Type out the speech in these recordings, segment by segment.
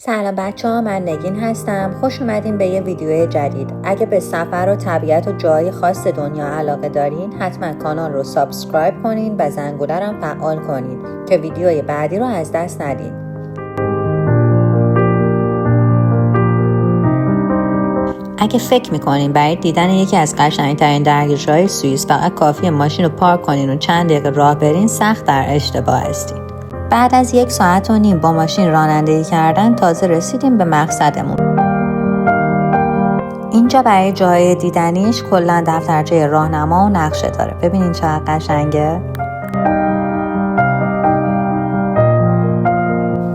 سلام بچه ها، من نگین هستم. خوش اومدین به یه ویدیو جدید. اگه به سفر و طبیعت و جای خاص دنیا علاقه دارین حتما کانال رو سابسکرایب کنین و زنگوله رو فعال کنین که ویدیوی بعدی رو از دست ندین. اگه فکر میکنین برای دیدن یکی از قشنگترین درگیرش‌های سوئیس فقط کافیه ماشین رو پارک کنین و چند دقیقه راه برین، سخت در اشتباه هستین. بعد از 1.5 ساعت با ماشین رانندگی کردن تازه رسیدیم به مقصدمون. اینجا برای جاهای دیدنیش کلا دفترچه راهنما و نقشه داره. ببینین چقدر قشنگه.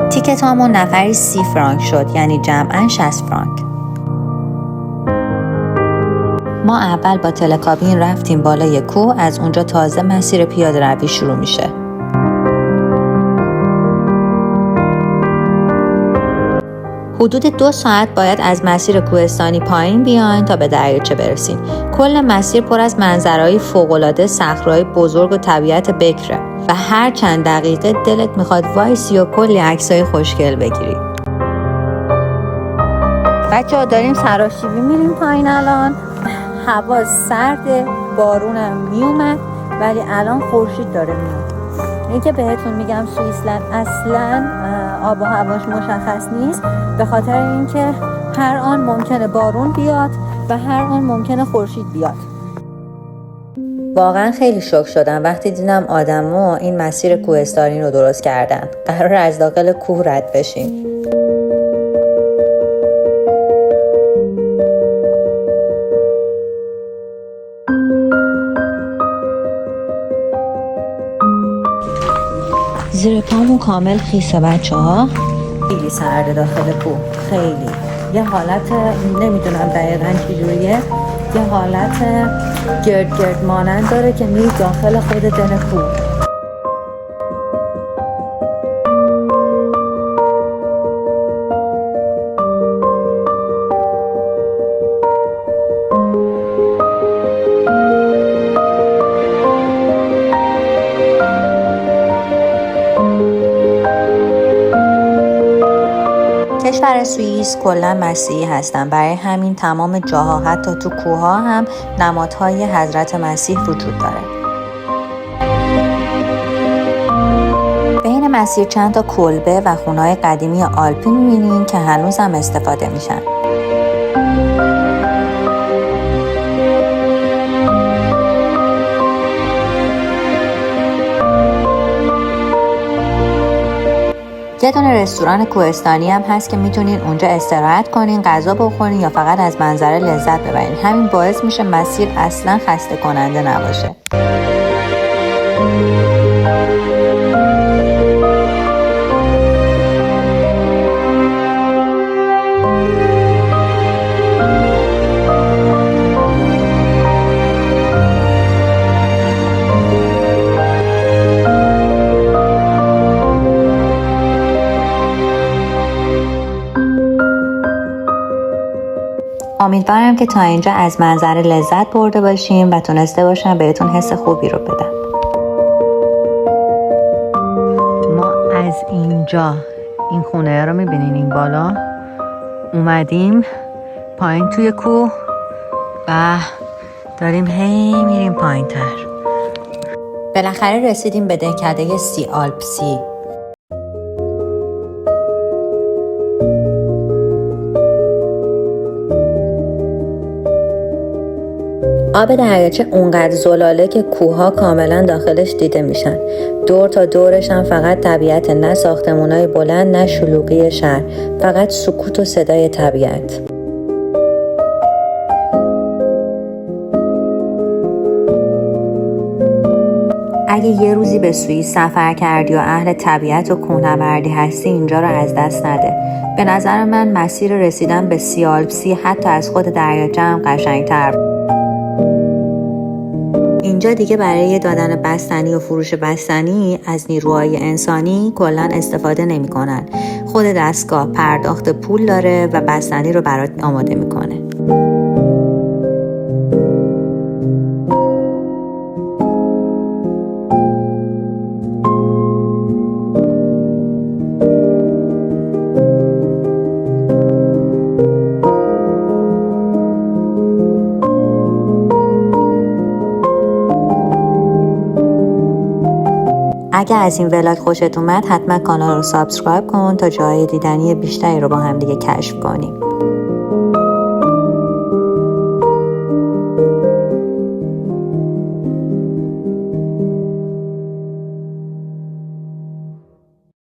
تیکت هامون نفری 30 فرانک شد، یعنی جمعاً 60 فرانک. ما اول با تلکابین رفتیم بالای کوه، از اونجا تازه مسیر پیاده روی شروع میشه. حدود 2 ساعت باید از مسیر کوهستانی پایین بیاین تا به دریاچه برسین. کل مسیر پر از منظره‌های فوق‌العاده، صخره‌های بزرگ و طبیعت بکره و هر چند دقیقه دلت میخواد وایسی و کلی عکسای خوشگل بگیری. بچه‌ها داریم سراشیبی میریم پایین. الان هوا سرده، بارونم میومد ولی الان خورشید داره میاد. این که بهتون میگم سوئیسلند اصلا آب و هواش مشخص نیست، به خاطر اینکه هر آن ممکنه بارون بیاد و هر آن ممکنه خورشید بیاد. واقعا خیلی شوک شدم وقتی دیدم آدما این مسیر کوهستانی رو درست کردن. قرار از داخل کوه رد بشیم. زیر پامون کامل خیسه بچه ها. خیلی سرده داخل کوه، خیلی. یه حالت نمیدونم دقیقاً چجوریه، یه حالت گرد مانند داره که میری داخل خود دل کوه. کشور سوئیس کلا مسیحی هستن، برای همین تمام جاها حتی تو کوه‌ها هم نمادهای حضرت مسیح وجود داره. بین مسیر چند تا کلبه و خونه‌های قدیمی آلپی می‌بینین که هنوز هم استفاده میشن. یه دونه رستوران کوهستانی هم هست که میتونین اونجا استراحت کنین، غذا بخورین یا فقط از منظره لذت ببرین. همین باعث میشه مسیر اصلا خسته کننده نباشه. امیدوارم که تا اینجا از منظره لذت برده باشیم و تونسته باشم بهتون حس خوبی رو بدم. ما از اینجا این خونه رو میبینین، این بالا اومدیم پایین توی کوه و داریم هی میریم پایین تر. بالاخره رسیدیم به دهکده سی آلپسی. آب دریاچه اونقدر زلاله که کوه‌ها کاملا داخلش دیده میشن. دور تا دورش هم فقط طبیعت، نه ساختمونای بلند نه شلوغی شهر، فقط سکوت و صدای طبیعت. اگه یه روزی به سوئیس سفر کردی و اهل طبیعت و کوهنوردی هستی اینجا رو از دست نده. به نظر من مسیر رسیدن به سی آلپسی حتی از خود دریاچه هم قشنگ‌تر. اینجا دیگه برای دادن بستنی و فروش بستنی از نیروهای انسانی کلاً استفاده نمی کنن. خود دستگاه پرداخت پول داره و بستنی رو برات آماده میکنه. اگه از این ولاگ خوشت اومد حتما کانال رو سابسکرایب کن تا جای دیدنی بیشتری رو با هم دیگه کشف کنیم.